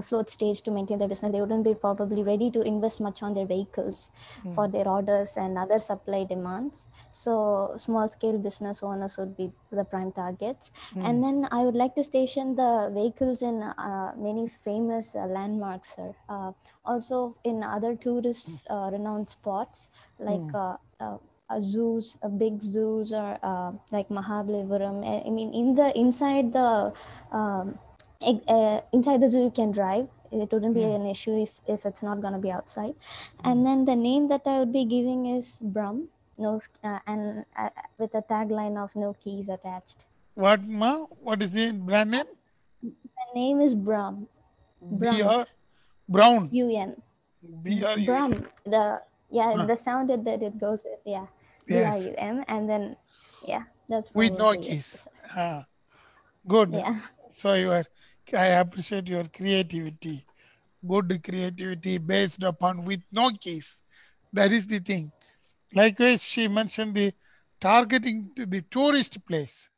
float stage to maintain their business. They wouldn't be probably ready to invest much on their vehicles for their orders and other supply demands. So small scale business owners would be the prime targets. And then I would like to station the vehicles in many famous landmarks, sir. Also in other tourist renowned spots like zoos, big zoos, or like Mahabalipuram. I mean, inside the zoo you can drive. It wouldn't be an issue if it's not going to be outside. And then the name that I would be giving is Brum, no, and with a tagline of no keys attached. What, ma? What is the brand name? The name is Brum. B-R? Brown. U-M. B-R-U-M. Brum. The sound that it goes with, Yes. B-R-U-M. And then, that's With no probably it. keys. Good. Yeah. So I appreciate your creativity. Good creativity based upon with no keys. That is the thing. Likewise, she mentioned the targeting to the tourist place.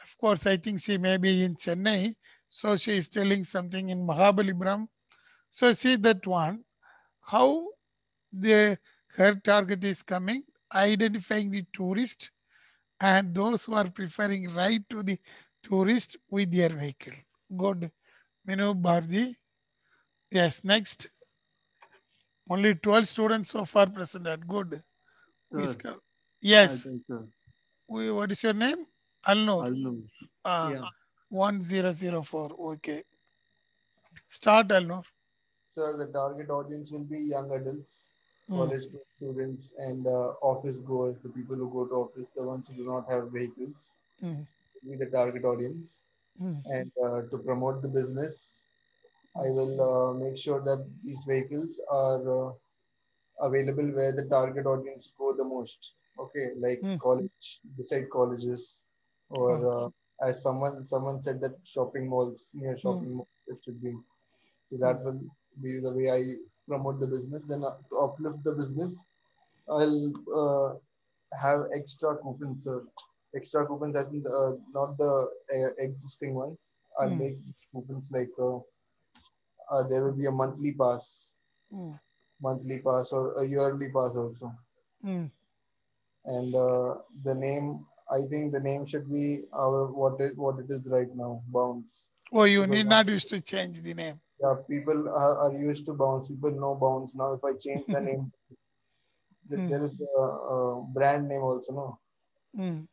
Of course, I think she may be in Chennai. So she is telling something in Mahabalipuram. So see that one, how her target is coming, identifying the tourist and those who are preferring ride to the tourist with their vehicle. Good. Minu Bhardi. Yes, next. Only 12 students so far presented. Good. Please Sir, come. I'll Yes. tell, sir. What is your name? Alnur. Alnur. Ah, Yeah. 1004. Okay. Start, Alnur. Sir, the target audience will be young adults, Mm. college students, and office goers, the people who go to office, the ones who do not have vehicles, Mm. will be the target audience. Mm. And to promote the business, I will make sure that these vehicles are available where the target audience go the most. Okay, like college, beside colleges, or as someone said that shopping malls, near shopping malls, it should be. So that will be the way I promote the business. Then to uplift the business, I'll have extra coupons, sir. Extra coupons, as in not the existing ones. I'll make coupons like there will be a Mm. monthly pass or a yearly pass also. Mm. And the name, I think the name should be what it is right now, Bounce. Oh, you Because need not used to change the name. yeah, people are used to Bounce. People know Bounce. Now, if I change the name, there is a brand name also, no? Mm.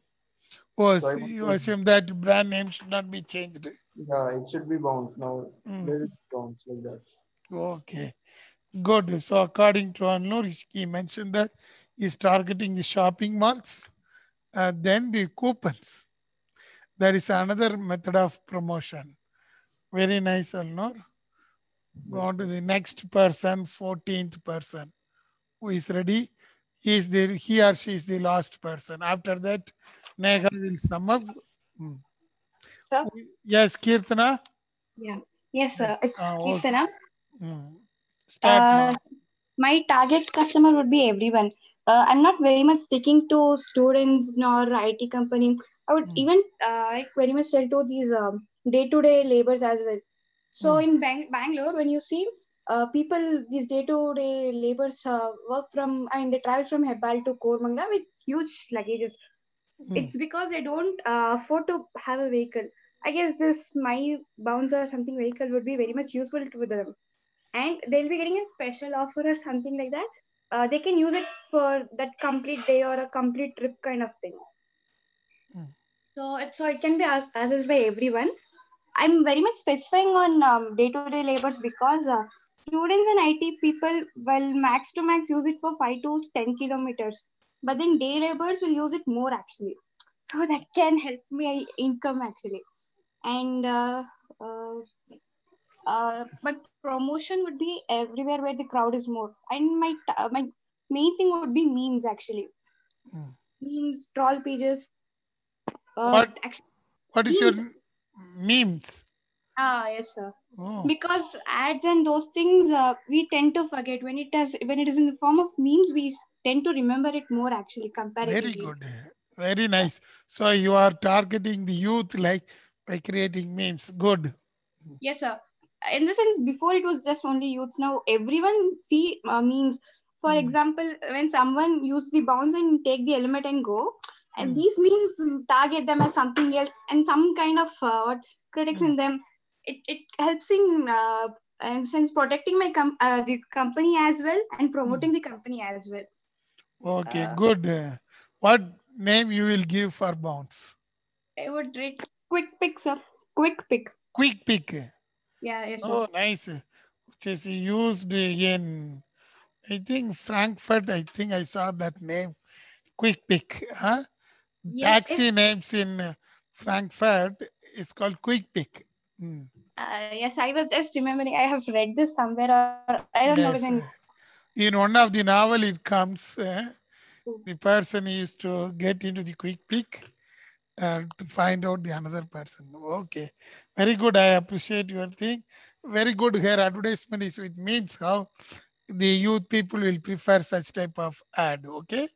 Oh, So I so want you to, assume that brand name should not be changed. yeah, it should be Bounce now. Mm. Let it Bounce like that. Okay. Good. So according to Anur, he mentioned that he's targeting the shopping malls, then the coupons. That is another method of promotion. Very nice, Anur. Go on to the next person, 14th person. Who is ready? He or she is the last person. After that, Neha will sum up. Hmm. Sir? Yes, Kirtana. Yeah. Yes, sir. It's Okay. Kirtana. Start now. My target customer would be everyone. I'm not very much sticking to students nor IT company. I would even like very much tell to these day-to-day laborers as well. So in Bangalore, when you see people, these day-to-day laborers work from, I mean, they travel from Hebbal to Koramangala with huge luggages. It's because they don't afford to have a vehicle. I guess this my bounce or something vehicle would be very much useful to them, and they'll be getting a special offer or something like that. They can use it for that complete day or a complete trip kind of thing. So it can be as by everyone. I'm very much specifying on day-to-day labors because students and IT people will max to max use it for 5 to 10 kilometers, but then day laborers will use it more actually. So that can help me income actually. And but promotion would be everywhere where the crowd is more. And my main thing would be memes actually. Memes, troll pages. What is your Memes. memes? Yes, sir. Oh. Because ads and those things we tend to forget when it is in the form of memes. We tend to remember it more actually comparatively. Very good. Very nice. So you are targeting the youth like by creating memes. Good. Yes, sir. In the sense, before it was just only youths. Now everyone see memes. For example, when someone use the bounce and take the element and go, and these memes target them as something else and some kind of critics in them. It helps in sense protecting my the company as well and promoting the company as well. Okay, good. What name you will give for bounce? I would rate quick pick, sir. Quick pick. Quick pick. Yeah, yes, sir. Oh, nice. Which is used in, I think, Frankfurt. I think I saw that name. Quick pick. Huh? Yes, Taxi names in Frankfurt is called quick pick. Yes, I was just remembering. I have read this somewhere, or I don't know Yes. whether. In one of the novel, it comes. The person used to get into the quick pick to find out the another person. Okay, very good. I appreciate your thing. Very good. Here, advertisement is with memes. How the youth people will prefer such type of ad. Okay,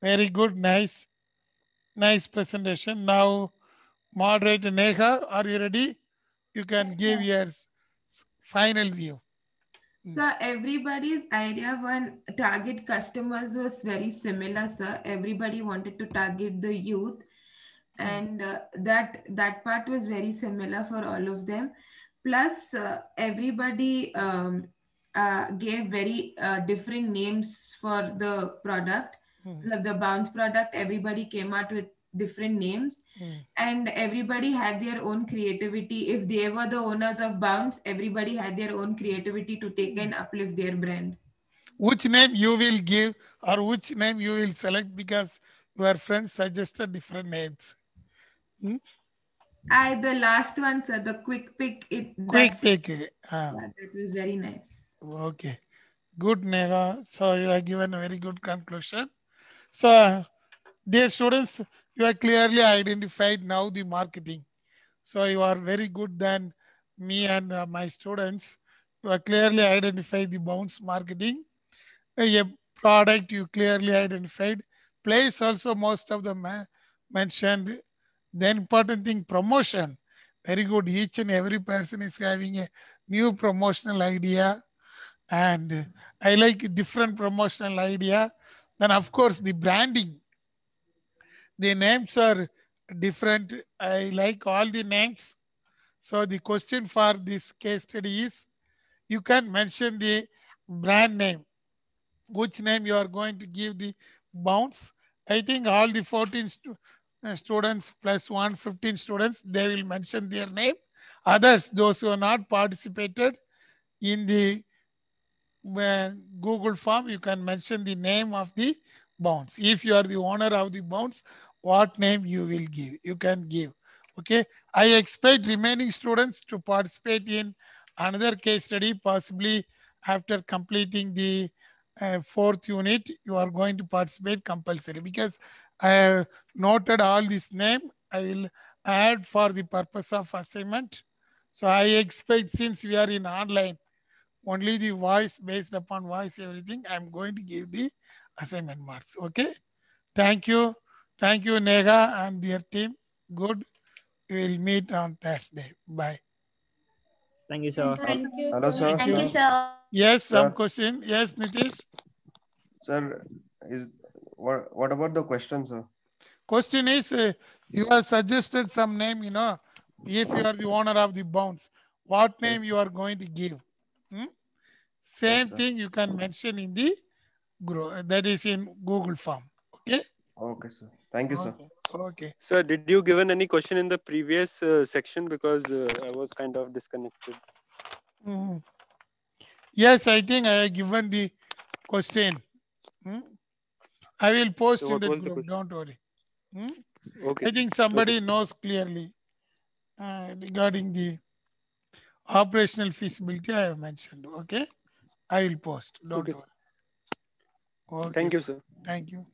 very good. Nice, nice presentation. Now, moderator Neha, are you ready? You can give your final view. So everybody's idea when target customers was very similar, sir. Everybody wanted to target the youth, and that part was very similar for all of them. Plus, everybody gave very different names for the product. The bounce product, everybody came out with different names, and everybody had their own creativity. If they were the owners of bounce, everybody had their own creativity to take and uplift their brand. Which name you will give or which name you will select because your friends suggested different names? The last one, sir, the quick pick. Quick pick. Yeah, that was very nice. Okay. Good, Nega. So you have given a very good conclusion. So, dear students, you have clearly identified now the marketing. So you are very good than me and my students. You have clearly identified the bounce marketing. A product you clearly identified. Place also most of the mentioned. The important thing, promotion. Very good. Each and every person is having a new promotional idea. And I like different promotional idea. Then of course the branding. The names are different. I like all the names. So the question for this case study is, you can mention the brand name. Which name you are going to give the bounce. I think all the 14 students plus 115 students, they will mention their name. Others, those who are not participated in the Google form, you can mention the name of the bounce. If you are the owner of the bounce, what name you will give, you can give. Okay, I expect remaining students to participate in another case study, possibly after completing the fourth unit. You are going to participate compulsory because I have noted all this name. I will add for the purpose of assignment. So I expect, since we are in online, only the voice, based upon voice, everything, I'm going to give the assignment marks. Okay. Thank you. Thank you, Nega and their team. Good. We will meet on Thursday. Bye. Thank you, sir. Thank you, Hello, sir. sir. Thank you, sir. Yes, some Sir. question. Yes, Nitish. Sir, what about the question, sir? Question is, you have suggested some name, if you are the owner of the bounce, what name you are going to give? Same thing you can mention in the group, that is in Google form. Okay. Okay, sir. Thank you, sir. Okay. Sir, did you given any question in the previous section, because I was kind of disconnected? Yes, I think I have given the question. I will post So in what the was the group. question? Don't worry. Okay. I think somebody knows clearly regarding the operational feasibility. I have mentioned. Okay. I will post. Don't Okay, worry. sir. Okay. Thank you, sir. Thank you.